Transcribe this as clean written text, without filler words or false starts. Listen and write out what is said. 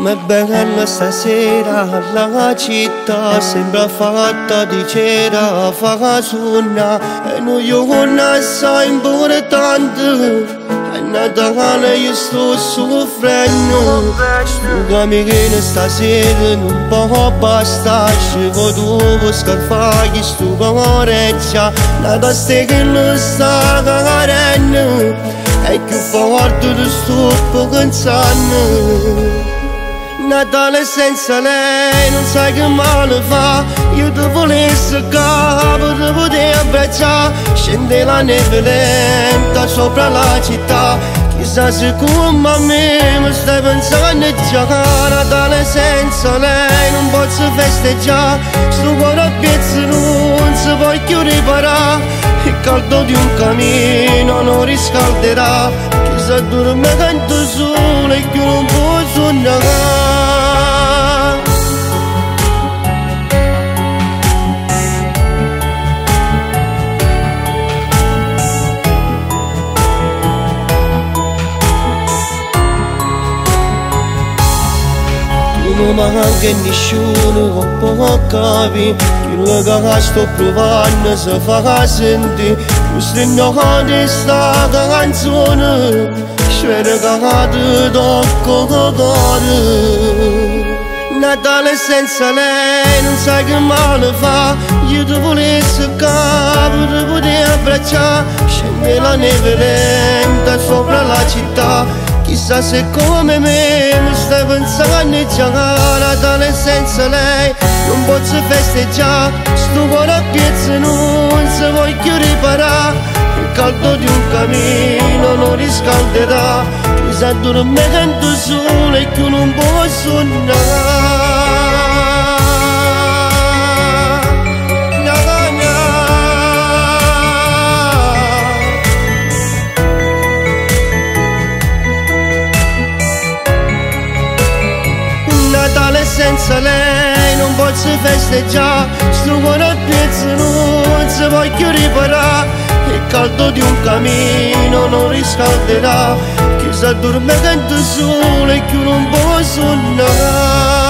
Com'è bella stasera la città, sembra fatta di cera, fa suona e noi non assai importante. A Natale io sto soffrendo, sto amichino stasera non può bastare, scevo due scarfagli sto coreccia, la testa che non sta carendo, è più forte di sto pensando. Natale senza lei non sai che male fa, io ti volessi capo, ti potevo abbracciare, scende la neve lenta sopra la città, chissà se come a me mi stai pensando già. Natale senza lei non posso festeggiare, sto cuore a pezzi non si può più riparare, il caldo di un camino non riscalderà, chissà dorme canto solo e che non posso negare. Non manca nessuno può capire quello che sto provando si fa sentire, questa notte sta canzone spero che ti tocca cuore. Natale senza lei non sai che male fa, io ti volessi capo, ti potevo abbracciare, scende la neve lenta sopra la città, chissà se come me mi stai pensando già. Natale senza lei non posso festeggiare, sto cuore a pezzi non si può più riparare, il caldo di un camino non riscalderà, chissà dorme canto solo e che non posso negare. Natale senza lei non posso festeggiare, sto cuore a pezzi non si può più riparare, il caldo di un camino non riscalderà, chissà dorme canto solo e che non posso negare.